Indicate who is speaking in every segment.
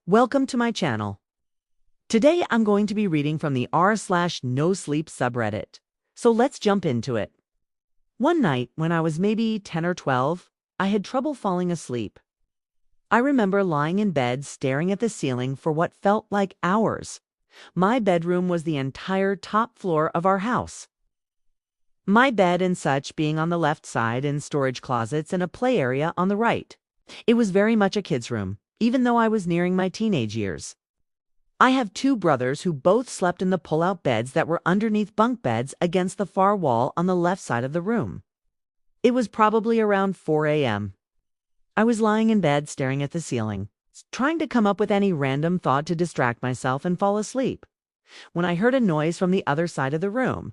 Speaker 1: Welcome to my channel. Today I'm going to be reading from the r/no sleep subreddit. So let's jump into it. One night when I was maybe 10 or 12, I had trouble falling asleep. I remember lying in bed staring at the ceiling for what felt like hours. My bedroom was the entire top floor of our house. My bed and such being on the left side and storage closets and a play area on the right. It was very much a kid's room, even though I was nearing my teenage years. I have two brothers who both slept in the pull-out beds that were underneath bunk beds against the far wall on the left side of the room. It was probably around 4 a.m. I was lying in bed staring at the ceiling, trying to come up with any random thought to distract myself and fall asleep, when I heard a noise from the other side of the room.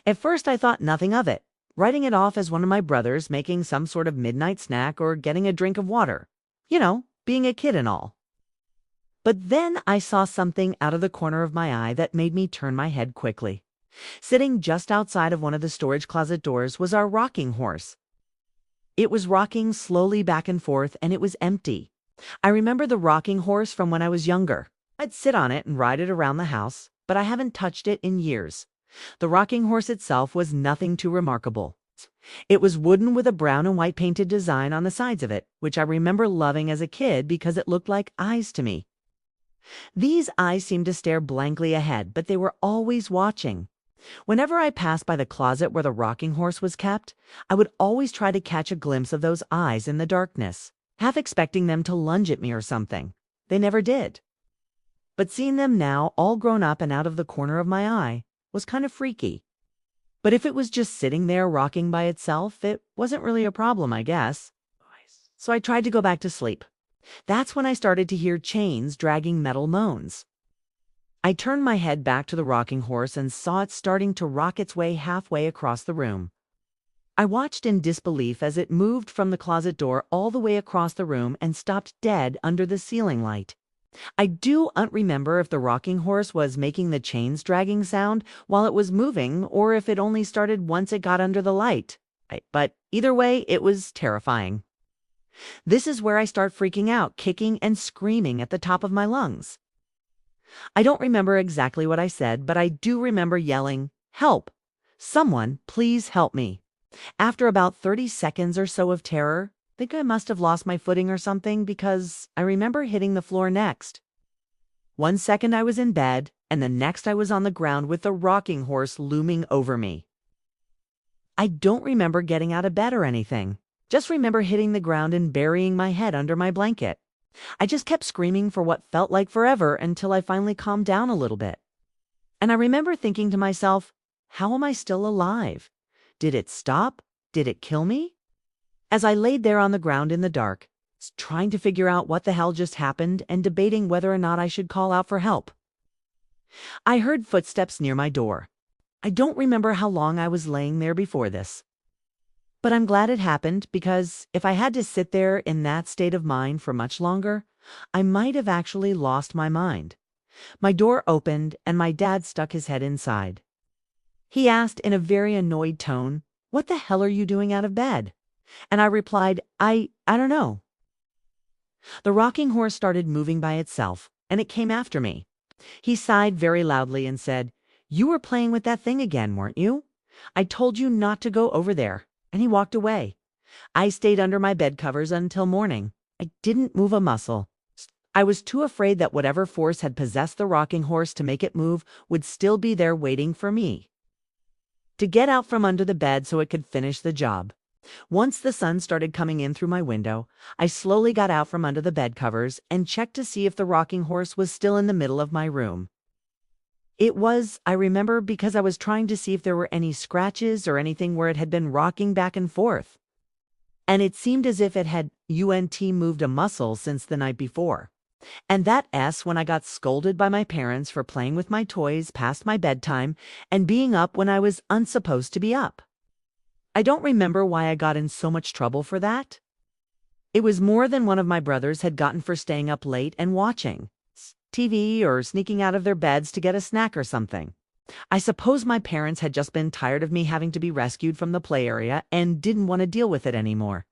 Speaker 1: At first I thought nothing of it, writing it off as one of my brothers making some sort of midnight snack or getting a drink of water. You know, being a kid and all. But then I saw something out of the corner of my eye that made me turn my head quickly. Sitting just outside of one of the storage closet doors was our rocking horse. It was rocking slowly back and forth, and it was empty. I remember the rocking horse from when I was younger. I'd sit on it and ride it around the house, but I haven't touched it in years. The rocking horse itself was nothing too remarkable. It was wooden with a brown and white painted design on the sides of it, which I remember loving as a kid because it looked like eyes to me. These eyes seemed to stare blankly ahead, but they were always watching. Whenever I passed by the closet where the rocking horse was kept, I would always try to catch a glimpse of those eyes in the darkness, half expecting them to lunge at me or something. They never did. But seeing them now, all grown up and out of the corner of my eye, was kind of freaky. But if it was just sitting there rocking by itself, it wasn't really a problem, I guess. So I tried to go back to sleep. That's when I started to hear chains dragging metal moans. I turned my head back to the rocking horse and saw it starting to rock its way halfway across the room. I watched in disbelief as it moved from the closet door all the way across the room and stopped dead under the ceiling light. I don't remember if the rocking horse was making the chains dragging sound while it was moving or if it only started once it got under the light. But either way, it was terrifying. This is where I start freaking out, kicking and screaming at the top of my lungs. I don't remember exactly what I said, but I do remember yelling, "Help! Someone, please help me." After about 30 seconds or so of terror, I think I must have lost my footing or something because I remember hitting the floor next. 1 second I was in bed, and the next I was on the ground with the rocking horse looming over me. I don't remember getting out of bed or anything. Just remember hitting the ground and burying my head under my blanket. I just kept screaming for what felt like forever until I finally calmed down a little bit. And I remember thinking to myself, how am I still alive? Did it stop? Did it kill me? As I laid there on the ground in the dark, trying to figure out what the hell just happened and debating whether or not I should call out for help, I heard footsteps near my door. I don't remember how long I was laying there before this. But I'm glad it happened because if I had to sit there in that state of mind for much longer, I might have actually lost my mind. My door opened and my dad stuck his head inside. He asked in a very annoyed tone, "What the hell are you doing out of bed?" And I replied, I don't know. The rocking horse started moving by itself, and it came after me. He sighed very loudly and said, "You were playing with that thing again, weren't you? I told you not to go over there." And he walked away. I stayed under my bed covers until morning. I didn't move a muscle. I was too afraid that whatever force had possessed the rocking horse to make it move would still be there waiting for me to get out from under the bed so it could finish the job. Once the sun started coming in through my window, I slowly got out from under the bed covers and checked to see if the rocking horse was still in the middle of my room. It was, I remember, because I was trying to see if there were any scratches or anything where it had been rocking back and forth. And it seemed as if it had moved a muscle since the night before. And that when I got scolded by my parents for playing with my toys past my bedtime and being up when I was unsupposed to be up. I don't remember why I got in so much trouble for that. It was more than one of my brothers had gotten for staying up late and watching TV or sneaking out of their beds to get a snack or something. I suppose my parents had just been tired of me having to be rescued from the play area and didn't want to deal with it anymore.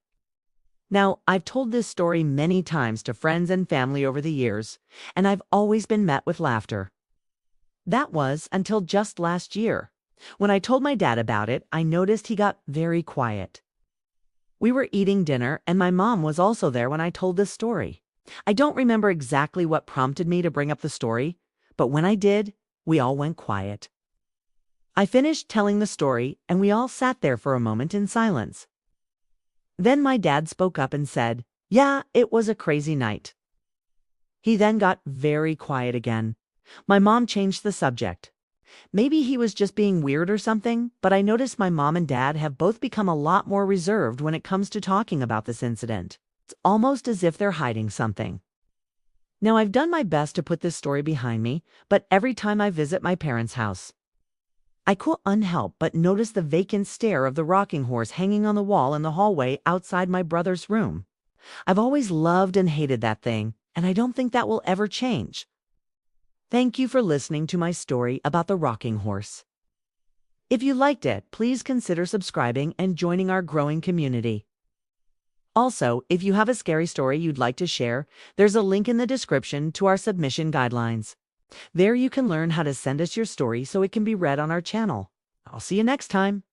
Speaker 1: Now, I've told this story many times to friends and family over the years, and I've always been met with laughter. That was until just last year. When I told my dad about it, I noticed he got very quiet. We were eating dinner, and my mom was also there when I told this story. I don't remember exactly what prompted me to bring up the story, but when I did, we all went quiet. I finished telling the story, and we all sat there for a moment in silence. Then my dad spoke up and said, "Yeah, it was a crazy night." He then got very quiet again. My mom changed the subject. Maybe he was just being weird or something, but I noticed my mom and dad have both become a lot more reserved when it comes to talking about this incident. It's almost as if they're hiding something. Now, I've done my best to put this story behind me, but every time I visit my parents' house, I couldn't unhelp but notice the vacant stare of the rocking horse hanging on the wall in the hallway outside my brother's room. I've always loved and hated that thing, and I don't think that will ever change. Thank you for listening to my story about the rocking horse. If you liked it, please consider subscribing and joining our growing community. Also, if you have a scary story you'd like to share, there's a link in the description to our submission guidelines. There you can learn how to send us your story so it can be read on our channel. I'll see you next time.